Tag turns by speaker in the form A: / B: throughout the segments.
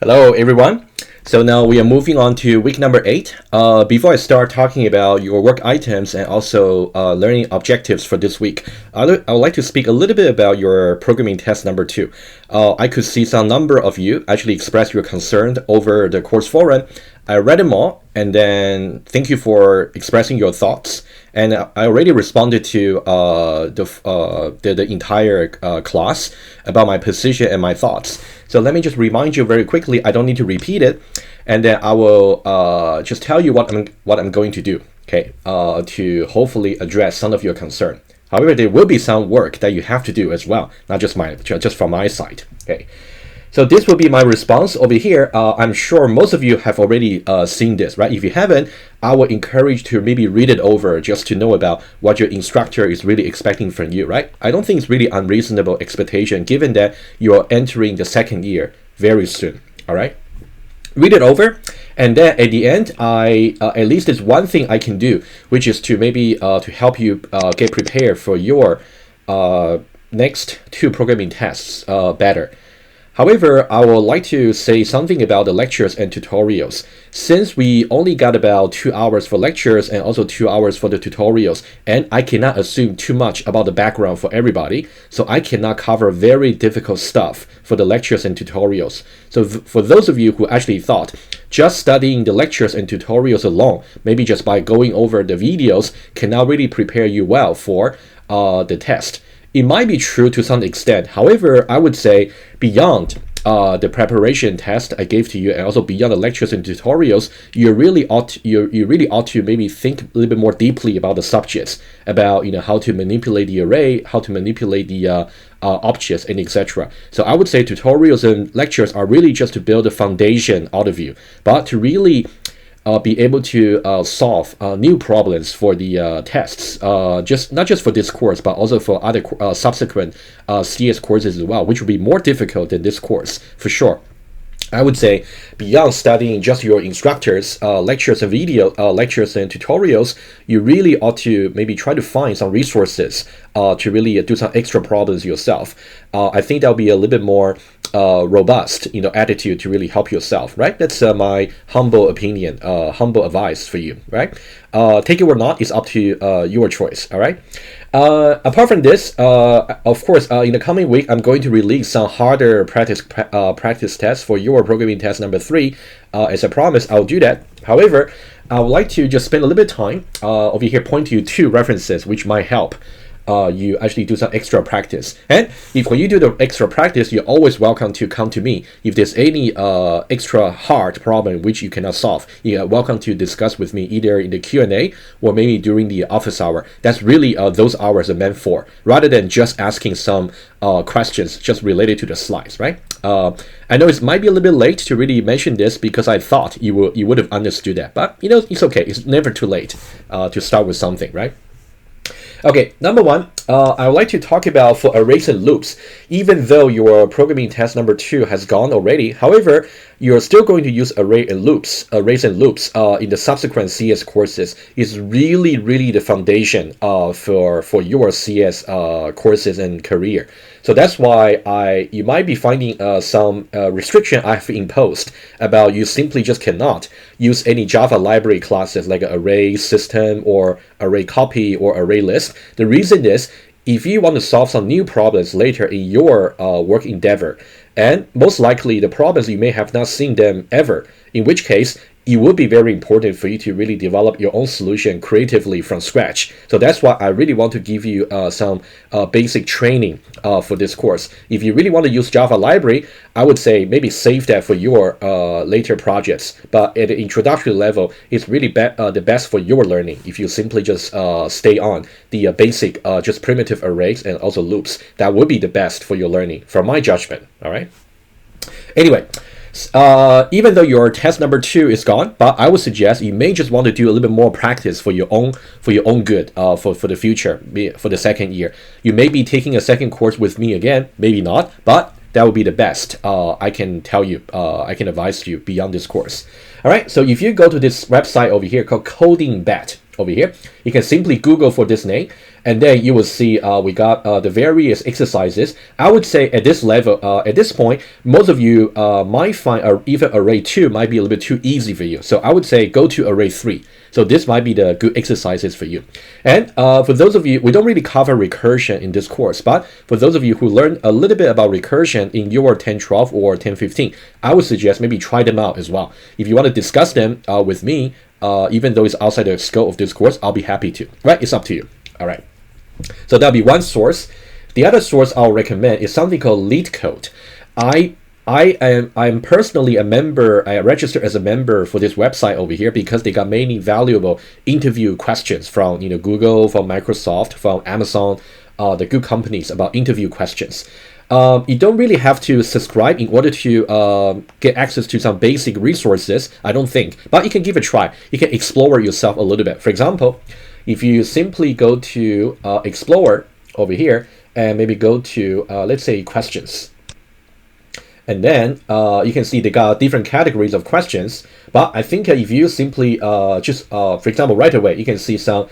A: Hello, everyone. So now we are moving on to week number 8. Before I start talking about your work items and also learning objectives for this week, I would like to speak a little bit about your programming test number 2. I could see some number of you actually express your concern over the course forum. I read them all, and then thank you for expressing your thoughts. And I already responded to the entire class about my position and my thoughts. So let me just remind you very quickly. I don't need to repeat it, and then I will just tell you what I'm going to do. Okay, to hopefully address some of your concern. However, there will be some work that you have to do as well, not just from my side. Okay. So this will be my response over here. I'm sure most of you have already seen this, right? If you haven't, I will encourage to maybe read it over just to know about what your instructor is really expecting from you, right? I don't think it's really unreasonable expectation given that you are entering the second year very soon, all right? Read it over, and then at the end, at least there's one thing I can do, which is to maybe to help you get prepared for your next 2 programming tests better. However, I would like to say something about the lectures and tutorials. Since we only got about 2 hours for lectures and also 2 hours for the tutorials, and I cannot assume too much about the background for everybody, so I cannot cover very difficult stuff for the lectures and tutorials. So for those of you who actually thought just studying the lectures and tutorials alone, maybe just by going over the videos, cannot really prepare you well for the test. It might be true to some extent. However, I would say beyond the preparation test I gave to you, and also beyond the lectures and tutorials, you really ought to maybe think a little bit more deeply about the subjects, about how to manipulate the array, how to manipulate the objects, and etc. So I would say tutorials and lectures are really just to build a foundation out of you, but to really be able to solve new problems for the tests, not just for this course, but also for other subsequent CS courses as well, which will be more difficult than this course for sure. I would say beyond studying just your instructors, lectures and lectures and tutorials, you really ought to maybe try to find some resources to really do some extra problems yourself. I think that'll be a little bit more robust, attitude to really help yourself, right? That's my humble opinion, humble advice for you, right? Take it or not is up to your choice, all right? Apart from this, of course, in the coming week, I'm going to release some harder practice tests for your programming test number 3. As I promised, I'll do that. However, I would like to just spend a little bit of time over here pointing you 2 references which might help you actually do some extra practice. And if when you do the extra practice, you're always welcome to come to me. If there's any extra hard problem which you cannot solve, you're welcome to discuss with me either in the Q&A or maybe during the office hour. That's really those hours are meant for, rather than just asking some questions just related to the slides, right? I know it might be a little bit late to really mention this because I thought you would have understood that, but it's okay. It's never too late to start with something, right? Okay, number 1, I would like to talk about for arrays and loops. Even though your programming test number 2 has gone already, however, you're still going to use arrays and loops in the subsequent CS courses. Is really the foundation for your CS courses and career. So that's why you might be finding some restriction I've imposed about you simply just cannot use any Java library classes like an array system or array copy or array list. The reason is, if you want to solve some new problems later in your work endeavor, and most likely the problems you may have not seen them ever, in which case it would be very important for you to really develop your own solution creatively from scratch. So that's why I really want to give you some basic training for this course. If you really want to use Java library, I would say maybe save that for your later projects. But at the introductory level, it's really the best for your learning if you simply just stay on the basic, just primitive arrays and also loops. That would be the best for your learning, from my judgment, all right? Anyway, even though your test number 2 is gone, but I would suggest you may just want to do a little bit more practice for your own good, for the future, for the second year. You may be taking a second course with me again, maybe not, but that would be the best. I can tell you, I can advise you beyond this course. All right, so if you go to this website over here called Coding Bet over here, you can simply Google for this name. And then you will see we got the various exercises. I would say at this level, at this point, most of you might find even array 2 might be a little bit too easy for you. So I would say go to array 3. So this might be the good exercises for you. And for those of you, we don't really cover recursion in this course, but for those of you who learn a little bit about recursion in your 1012 or 1015, I would suggest maybe try them out as well. If you want to discuss them with me, even though it's outside the scope of this course, I'll be happy to. Right? It's up to you. All right. So that'll be one source. The other source I'll recommend is something called LeetCode. I'm personally a member. I registered as a member for this website over here because they got many valuable interview questions from Google, from Microsoft, from Amazon, the good companies about interview questions. You don't really have to subscribe in order to get access to some basic resources, I don't think, but you can give it a try. You can explore yourself a little bit. For example, if you simply go to Explore over here and maybe go to, let's say, questions. And then you can see they got different categories of questions. But I think if you simply for example, right away, you can see some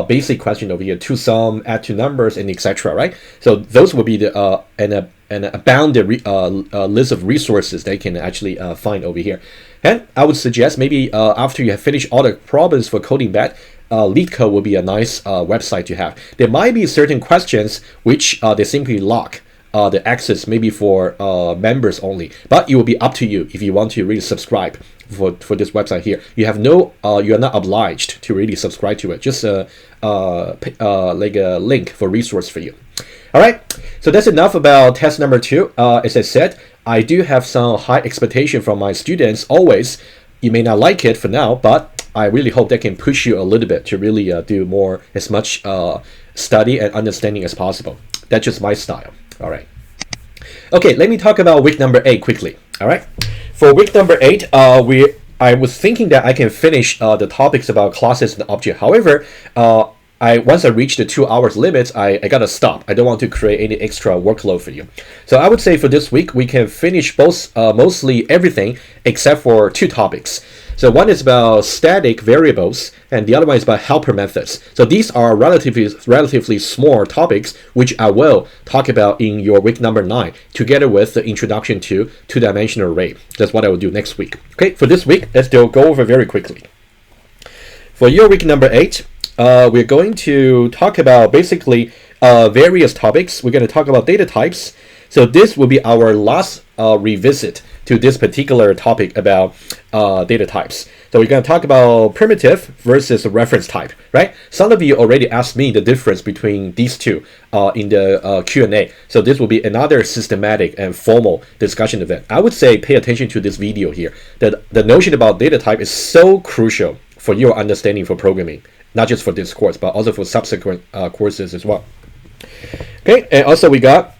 A: basic question over here, to sum, add two numbers, and etc. Right? So those will be the an bounded list of resources they can actually find over here. And I would suggest maybe after you have finished all the problems for coding that, LeetCode will be a nice website to have. There might be certain questions which they simply lock the access maybe for members only, but it will be up to you if you want to really subscribe for this website here. You have no you are not obliged to really subscribe to it, just like a link for resource for you. All right, so that's enough about test number 2. As I said, I do have some high expectation from my students always. You may not like it for now, but I really hope that can push you a little bit to really do as much study and understanding as possible. That's just my style. All right. Okay, let me talk about week number 8 quickly. All right. For week number 8, I was thinking that I can finish the topics about classes and object. However, once I reach the 2 hours limit, I gotta stop. I don't want to create any extra workload for you. So I would say for this week, we can finish mostly everything except for 2 topics. So one is about static variables, and the other one is about helper methods. So these are relatively small topics, which I will talk about in your week number 9, together with the introduction to two-dimensional array. That's what I will do next week. Okay, for this week, let's go over very quickly. For your week number 8, we're going to talk about basically various topics. We're going to talk about data types. So this will be our last revisit to this particular topic about data types. So we're going to talk about primitive versus reference type, right? Some of you already asked me the difference between these two in the Q&A. So this will be another systematic and formal discussion event. I would say pay attention to this video here. The notion about data type is so crucial for your understanding for programming, not just for this course, but also for subsequent courses as well. Okay, and also we got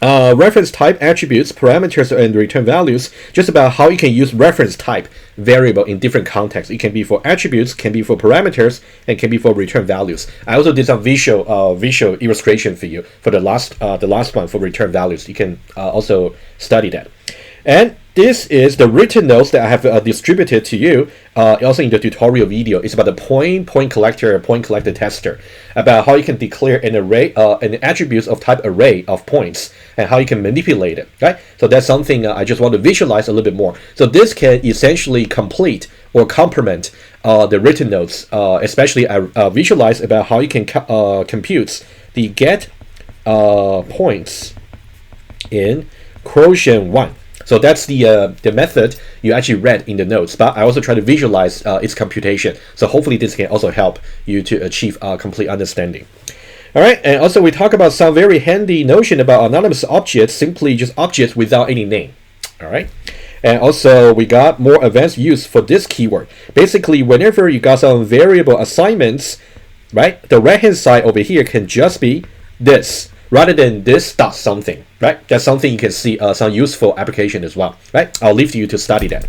A: reference type attributes, parameters, and return values, just about how you can use reference type variable in different contexts. It can be for attributes, can be for parameters, and can be for return values. I also did some visual illustration for you for the last one for return values. You can also study that. And this is the written notes that I have distributed to you, also in the tutorial video. It's about the point collector tester, about how you can declare an array, an attributes of type array of points, and how you can manipulate it. Right? So that's something I just want to visualize a little bit more. So this can essentially complete or complement the written notes, especially I visualize about how you can compute the get points in quotient 1. So that's the method you actually read in the notes, but I also try to visualize its computation. So hopefully this can also help you to achieve complete understanding. All right, and also we talk about some very handy notion about anonymous objects, simply just objects without any name. All right, and also we got more advanced use for this keyword. Basically, whenever you got some variable assignments, right, the right-hand side over here can just be this, rather than this dot something, right? That's something you can see some useful application as well, right? I'll leave you to study that.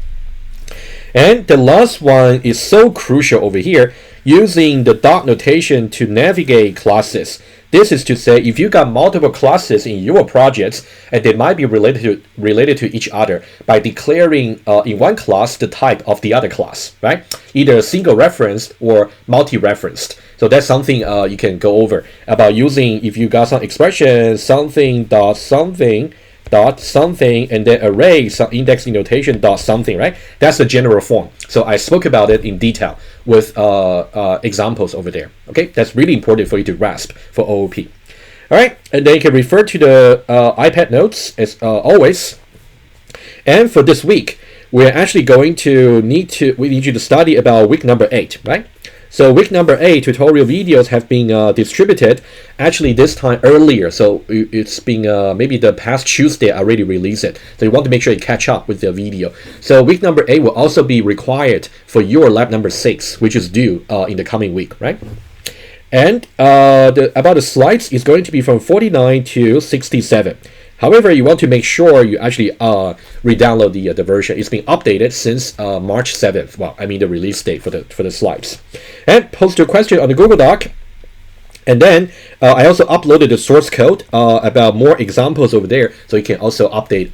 A: And the last one is so crucial over here, using the dot notation to navigate classes. This is to say, if you got multiple classes in your projects and they might be related to each other, by declaring in one class the type of the other class, right? Either single referenced or multi-referenced. So that's something you can go over about using, if you got some expression, something dot something dot something, and then array some indexing notation dot something, right? That's the general form. So I spoke about it in detail with examples over there. Okay, that's really important for you to grasp for OOP. All right, and then you can refer to the iPad notes as always. And for this week, we're actually going to need you to study about week number 8, right? So week number 8 tutorial videos have been distributed actually this time earlier. So it's been maybe the past Tuesday I already released it. So you want to make sure you catch up with the video. So week number 8 will also be required for your lab number 6, which is due in the coming week, right? And about the slides is going to be from 49 to 67. However, you want to make sure you actually re-download the version. It's been updated since March 7th. Well, I mean the release date for the slides. And post your question on the Google Doc. And then I also uploaded the source code about more examples over there, so you can also update,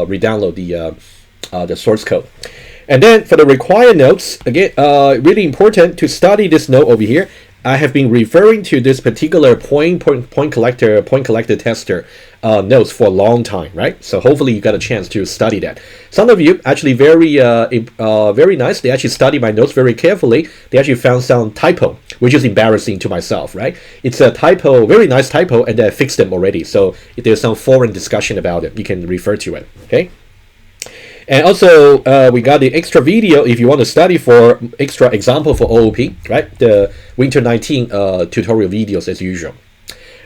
A: re-download the source code. And then for the required notes, again, really important to study this note over here. I have been referring to this particular point collector tester notes for a long time, right? So hopefully you got a chance to study that. Some of you actually very nice. They actually studied my notes very carefully. They actually found some typo, which is embarrassing to myself, right? It's a typo, very nice typo, and I fixed them already. So if there's some forum discussion about it, you can refer to it, okay? And also, we got the extra video if you want to study for extra example for OOP, right? The Winter 19 tutorial videos as usual.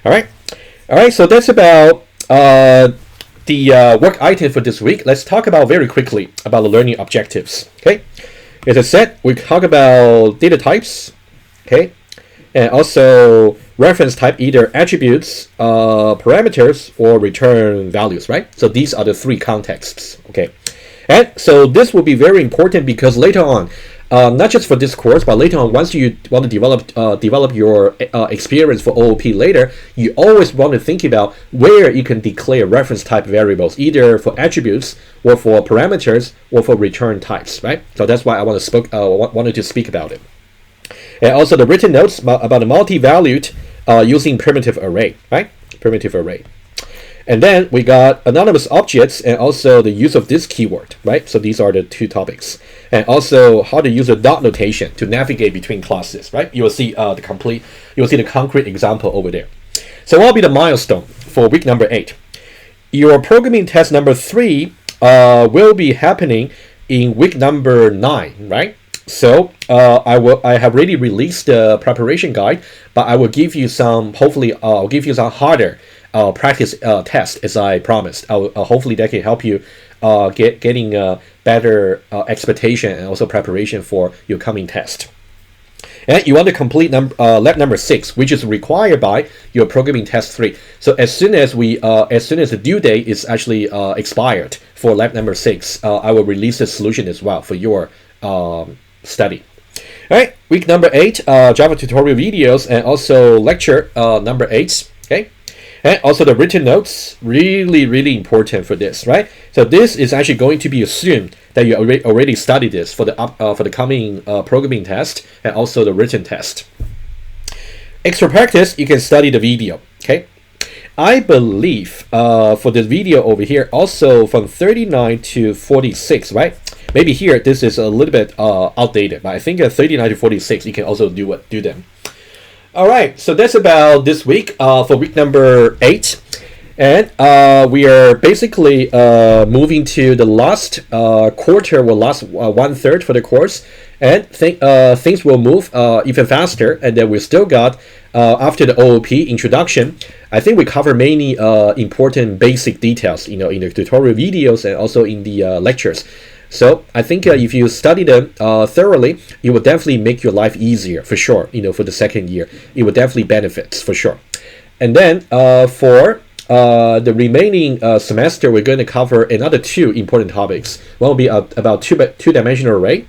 A: All right. So that's about the work item for this week. Let's talk about very quickly about the learning objectives. Okay. As I said, we talk about data types. Okay, and also reference type, either attributes, parameters, or return values, right? So these are the 3 contexts. Okay. And so this will be very important because later on, not just for this course, but later on, once you want to develop your experience for OOP later, you always want to think about where you can declare reference type variables, either for attributes or for parameters or for return types, right? So that's why I wanted to speak about it. And also the written notes about the multi-valued using primitive array, right? Primitive array. And then we got anonymous objects and also the use of this keyword, right? So these are the 2 topics. And also how to use a dot notation to navigate between classes, right? You will see the concrete example over there. So what will be the milestone for week number 8? Your programming test number 3 will be happening in week number 9, right? So I have already released the preparation guide, but I will give you some, hopefully I'll give you some harder practice test as I promised. Hopefully that can help you getting better expectation and also preparation for your coming test. And you want to complete lab number 6, which is required by your programming test 3. So as soon as the due date is actually expired for lab number 6, I will release the solution as well for your study. All right, week number 8, Java tutorial videos and also lecture number 8. Okay. And also the written notes, really important for this, right? So this is actually going to be assumed that you already studied this for the coming programming test and also the written test. Extra practice, you can study the video, okay? I believe for the video over here, also from 39 to 46, right? Maybe here this is a little bit outdated, but I think 39 to 46 you can also do them. All right, so that's about this week for week number 8. And we are basically moving to the last quarter, or last 1/3 for the course. And things will move even faster. And then we still got, after the OOP introduction, I think we cover many important basic details, in the tutorial videos and also in the lectures. So I think if you study them thoroughly, it will definitely make your life easier for sure. For the second year, it will definitely benefit for sure. And then for the remaining semester, we're going to cover another 2 important topics. One will be about two-dimensional array,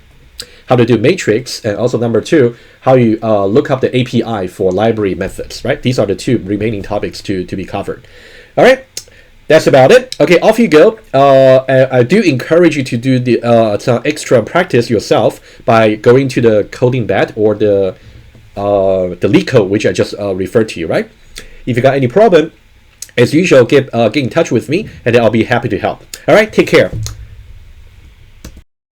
A: how to do matrix, and also number 2, how you look up the API for library methods. Right? These are the 2 remaining topics to be covered. All right. That's about it. Okay, off you go. I do encourage you to do some extra practice yourself by going to the coding bed or the the leak code which I just referred to you, right? If you got any problem, as usual, get in touch with me, and then I'll be happy to help. All right, take care.